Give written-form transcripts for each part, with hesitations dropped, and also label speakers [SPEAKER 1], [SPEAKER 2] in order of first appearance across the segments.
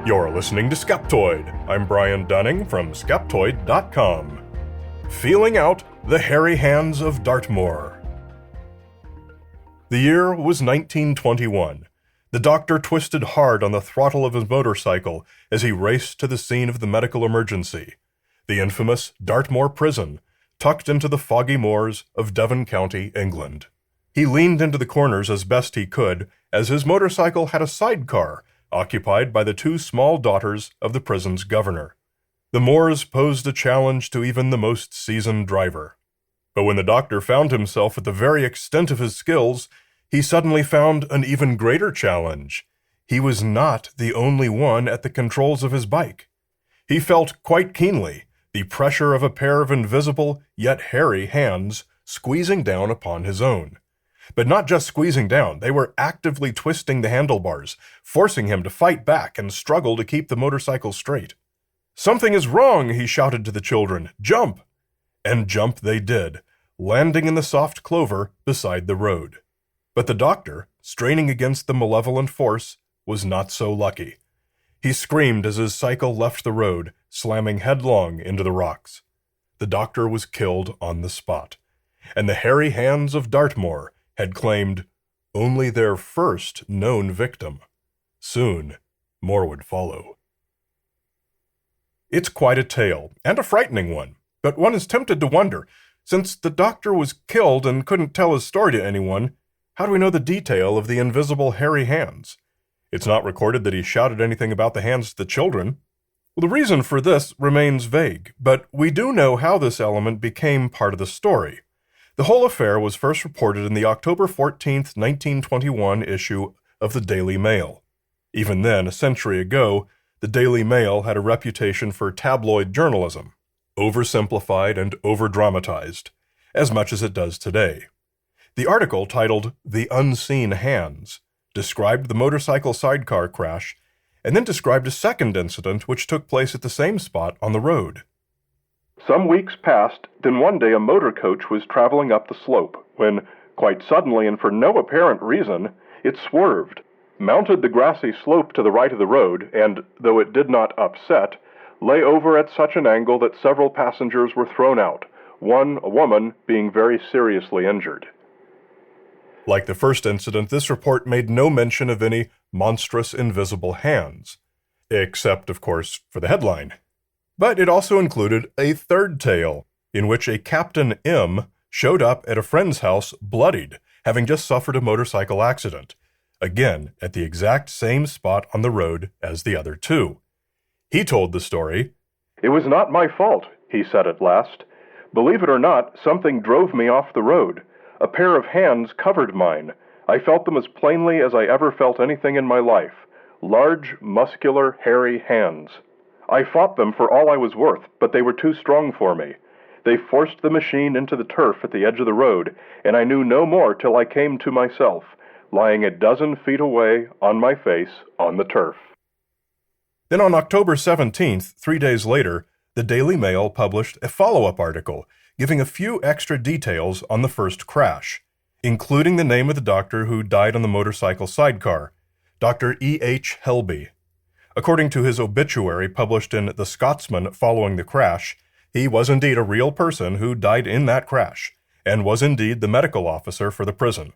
[SPEAKER 1] You're listening to Skeptoid. I'm Brian Dunning from Skeptoid.com. Feeling out the hairy hands of Dartmoor. The year was 1921. The doctor twisted hard on the throttle of his motorcycle as he raced to the scene of the medical emergency, the infamous Dartmoor prison, tucked into the foggy moors of Devon County, England. He leaned into the corners as best he could, as his motorcycle had a sidecar occupied by the two small daughters of the prison's governor. The moors posed a challenge to even the most seasoned driver. But when the doctor found himself at the very extent of his skills, he suddenly found an even greater challenge. He was not the only one at the controls of his bike. He felt quite keenly the pressure of a pair of invisible yet hairy hands squeezing down upon his own. But not just squeezing down, they were actively twisting the handlebars, forcing him to fight back and struggle to keep the motorcycle straight. "Something is wrong," he shouted to the children. "Jump!" And jump they did, landing in the soft clover beside the road. But the doctor, straining against the malevolent force, was not so lucky. He screamed as his cycle left the road, slamming headlong into the rocks. The doctor was killed on the spot, and the hairy hands of Dartmoor had claimed only their first known victim. Soon, more would follow. It's quite a tale, and a frightening one, but one is tempted to wonder, since the doctor was killed and couldn't tell his story to anyone, how do we know the detail of the invisible hairy hands? It's not recorded that he shouted anything about the hands to the children. Well, the reason for this remains vague, but we do know how this element became part of the story. The whole affair was first reported in the October 14th, 1921 issue of the Daily Mail. Even then, a century ago, the Daily Mail had a reputation for tabloid journalism, oversimplified and overdramatized, as much as it does today. The article, titled "The Unseen Hands," described the motorcycle sidecar crash, and then described a second incident which took place at the same spot on the road. Some weeks passed, then one day a motor coach was traveling up the slope, when, quite suddenly and for no apparent reason, it swerved, mounted the grassy slope to the right of the road, and, though it did not upset, lay over at such an angle that several passengers were thrown out, one, a woman, being very seriously injured. Like the first incident, this report made no mention of any monstrous invisible hands, except, of course, for the headline. But it also included a third tale, in which a Captain M showed up at a friend's house bloodied, having just suffered a motorcycle accident, again at the exact same spot on the road as the other two. He told the story. "It was not my fault," he said at last. "Believe it or not, something drove me off the road. A pair of hands covered mine. I felt them as plainly as I ever felt anything in my life. Large, muscular, hairy hands. I fought them for all I was worth, but they were too strong for me. They forced the machine into the turf at the edge of the road, and I knew no more till I came to myself, lying a dozen feet away, on my face, on the turf." Then on October 17th, 3 days later, the Daily Mail published a follow-up article, giving a few extra details on the first crash, including the name of the doctor who died on the motorcycle sidecar, Dr. E.H. Helby. According to his obituary published in The Scotsman following the crash, he was indeed a real person who died in that crash, and was indeed the medical officer for the prison.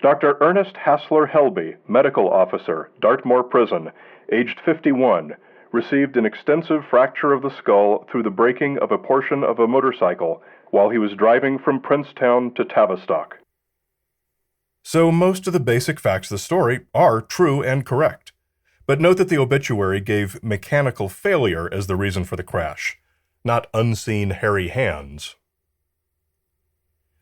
[SPEAKER 1] Dr. Ernest Hassler Helby, medical officer, Dartmoor Prison, aged 51, received an extensive fracture of the skull through the breaking of a portion of a motorcycle while he was driving from Princetown to Tavistock. So most of the basic facts of the story are true and correct. But note that the obituary gave mechanical failure as the reason for the crash, not unseen hairy hands.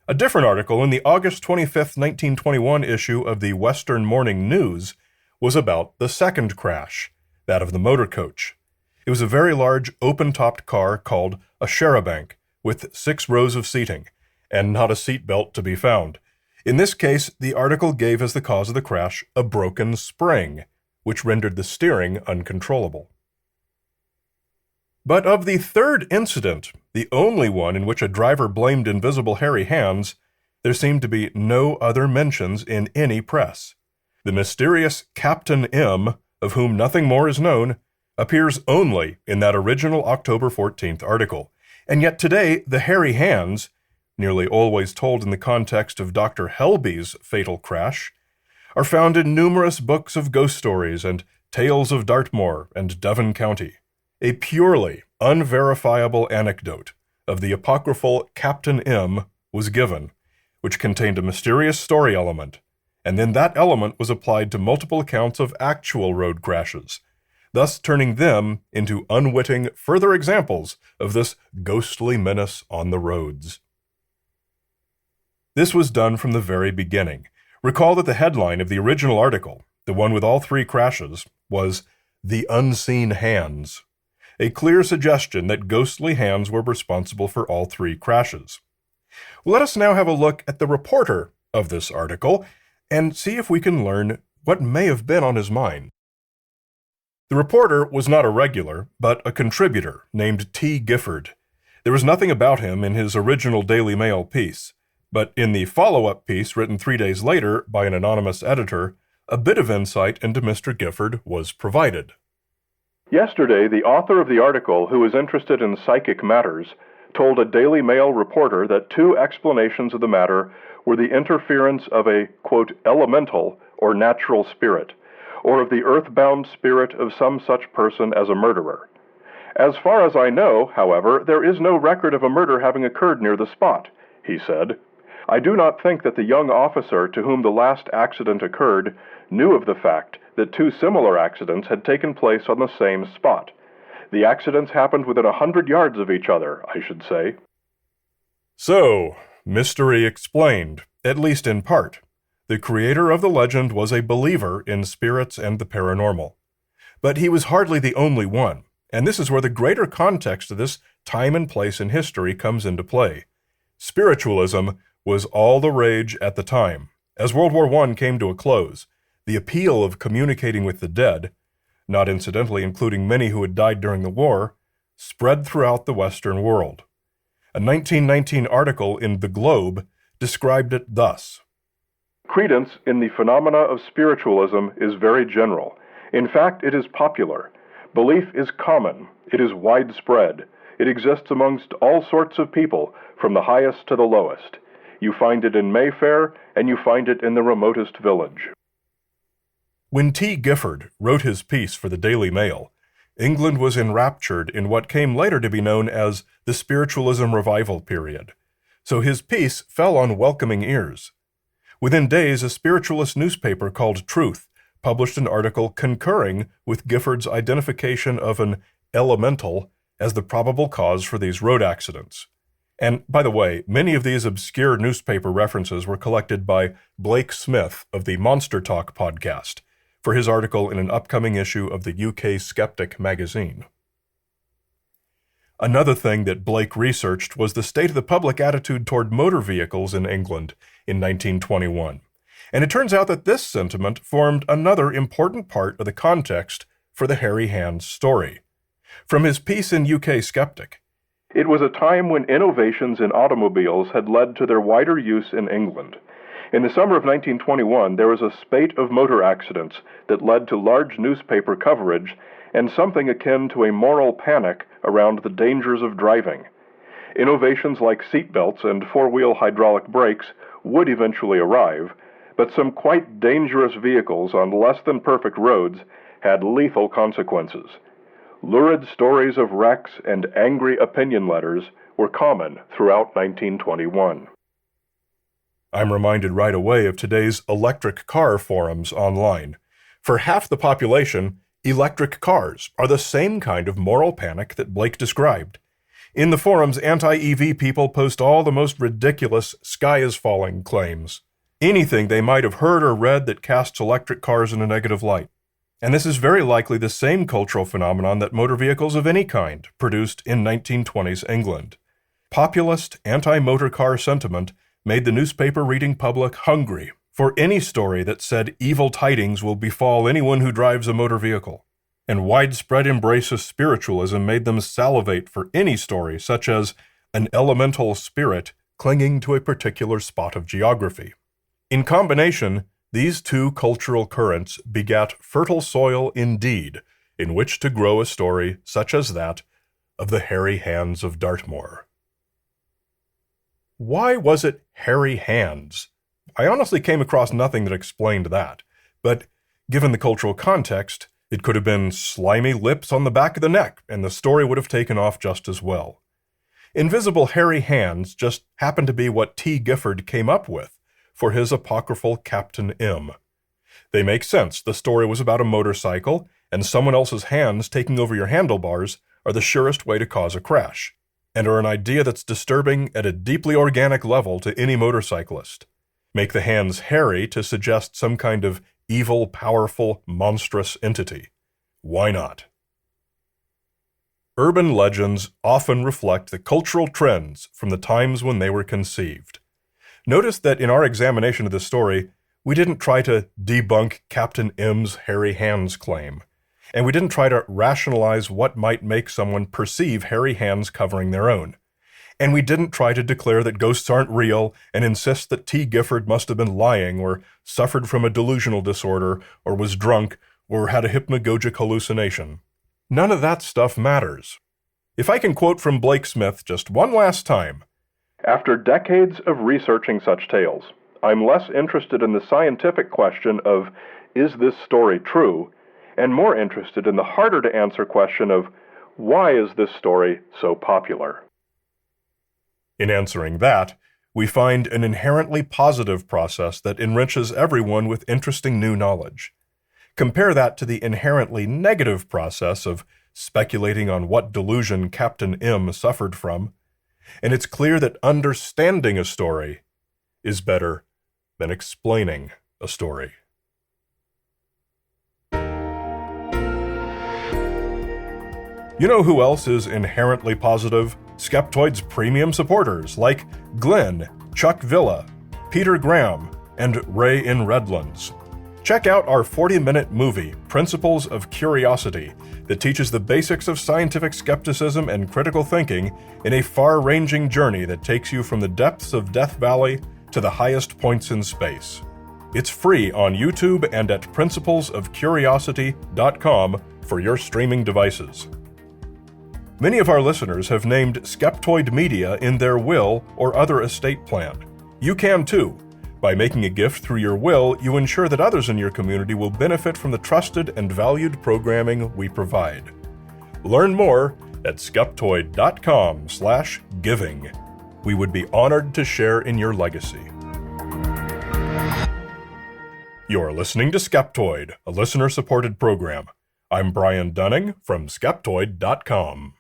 [SPEAKER 1] A different article in the August 25, 1921 issue of the Western Morning News was about the second crash, that of the motor coach. It was a very large, open-topped car called a charabanc, with 6 rows of seating, and not a seat belt to be found. In this case, the article gave as the cause of the crash a broken spring, which rendered the steering uncontrollable. But of the third incident, the only one in which a driver blamed invisible hairy hands, there seemed to be no other mentions in any press. The mysterious Captain M of whom nothing more is known, appears only in that original October 14th article. And yet today, the hairy hands, nearly always told in the context of Dr. Helby's fatal crash, are found in numerous books of ghost stories and tales of Dartmoor and Devon County. A purely unverifiable anecdote of the apocryphal Captain M was given, which contained a mysterious story element, and then that element was applied to multiple accounts of actual road crashes, thus turning them into unwitting further examples of this ghostly menace on the roads. This was done from the very beginning. Recall that the headline of the original article, the one with all 3 crashes, was "The Unseen Hands," a clear suggestion that ghostly hands were responsible for all 3 crashes. Let us now have a look at the reporter of this article and see if we can learn what may have been on his mind. The reporter was not a regular, but a contributor named T. Gifford. There was nothing about him in his original Daily Mail piece, but in the follow-up piece written 3 days later by an anonymous editor, a bit of insight into Mr. Gifford was provided.
[SPEAKER 2] Yesterday, the author of the article, who is interested in psychic matters, told a Daily Mail reporter that 2 explanations of the matter were the interference of a, quote, elemental or natural spirit, or of the earthbound spirit of some such person as a murderer. As far as I know, however, there is no record of a murder having occurred near the spot, he said. I do not think that the young officer to whom the last accident occurred knew of the fact that 2 similar accidents had taken place on the same spot. The accidents happened within 100 yards of each other, I should say.
[SPEAKER 1] So, mystery explained, at least in part. The creator of the legend was a believer in spirits and the paranormal. But he was hardly the only one, and this is where the greater context of this time and place in history comes into play. Spiritualism was all the rage at the time. As World War I came to a close, the appeal of communicating with the dead, not incidentally including many who had died during the war, spread throughout the Western world. A 1919 article in The Globe described it thus.
[SPEAKER 2] Credence in the phenomena of spiritualism is very general. In fact, it is popular. Belief is common. It is widespread. It exists amongst all sorts of people, from the highest to the lowest. You find it in Mayfair, and you find it in the remotest village.
[SPEAKER 1] When T. Gifford wrote his piece for the Daily Mail, England was enraptured in what came later to be known as the Spiritualism Revival period, so his piece fell on welcoming ears. Within days, a spiritualist newspaper called Truth published an article concurring with Gifford's identification of an elemental as the probable cause for these road accidents. And, by the way, many of these obscure newspaper references were collected by Blake Smith of the Monster Talk podcast for his article in an upcoming issue of the UK Skeptic magazine. Another thing that Blake researched was the state of the public attitude toward motor vehicles in England in 1921. And it turns out that this sentiment formed another important part of the context for the hairy hands story. From his piece in UK Skeptic,
[SPEAKER 2] it was a time when innovations in automobiles had led to their wider use in England. In the summer of 1921, there was a spate of motor accidents that led to large newspaper coverage and something akin to a moral panic around the dangers of driving. Innovations like seatbelts and four-wheel hydraulic brakes would eventually arrive, but some quite dangerous vehicles on less than perfect roads had lethal consequences. Lurid stories of wrecks and angry opinion letters were common throughout 1921.
[SPEAKER 1] I'm reminded right away of today's electric car forums online. For half the population, electric cars are the same kind of moral panic that Blake described. In the forums, anti-EV people post all the most ridiculous sky-is-falling claims. Anything they might have heard or read that casts electric cars in a negative light. And this is very likely the same cultural phenomenon that motor vehicles of any kind produced in 1920s England. Populist, anti-motor car sentiment made the newspaper-reading public hungry for any story that said evil tidings will befall anyone who drives a motor vehicle. And widespread embrace of spiritualism made them salivate for any story such as an elemental spirit clinging to a particular spot of geography. In combination, These two cultural currents begat fertile soil indeed, in which to grow a story such as that of the hairy hands of Dartmoor. Why was it hairy hands? I honestly came across nothing that explained that, but given the cultural context, it could have been slimy lips on the back of the neck, and the story would have taken off just as well. Invisible hairy hands just happened to be what T. Gifford came up with for his apocryphal Captain M. They make sense. The story was about a motorcycle, and someone else's hands taking over your handlebars are the surest way to cause a crash, and are an idea that's disturbing at a deeply organic level to any motorcyclist. Make the hands hairy to suggest some kind of evil, powerful, monstrous entity. Why not? Urban legends often reflect the cultural trends from the times when they were conceived. Notice that in our examination of this story, we didn't try to debunk Captain M's hairy hands claim, and we didn't try to rationalize what might make someone perceive hairy hands covering their own. And we didn't try to declare that ghosts aren't real and insist that T. Gifford must have been lying or suffered from a delusional disorder or was drunk or had a hypnagogic hallucination. None of that stuff matters. If I can quote from Blake Smith just one last time,
[SPEAKER 2] "After decades of researching such tales, I'm less interested in the scientific question of, is this story true, and more interested in the harder-to-answer question of, why is this story so popular?"
[SPEAKER 1] In answering that, we find an inherently positive process that enriches everyone with interesting new knowledge. Compare that to the inherently negative process of speculating on what delusion Captain M suffered from, and it's clear that understanding a story is better than explaining a story. You know who else is inherently positive? Skeptoid's premium supporters like Glenn, Chuck Villa, Peter Graham, and Ray in Redlands. Check out our 40-minute movie, Principles of Curiosity, that teaches the basics of scientific skepticism and critical thinking in a far-ranging journey that takes you from the depths of Death Valley to the highest points in space. It's free on YouTube and at principlesofcuriosity.com for your streaming devices. Many of our listeners have named Skeptoid Media in their will or other estate plan. You can too. By making a gift through your will, you ensure that others in your community will benefit from the trusted and valued programming we provide. Learn more at skeptoid.com/giving. We would be honored to share in your legacy. You're listening to Skeptoid, a listener-supported program. I'm Brian Dunning from Skeptoid.com.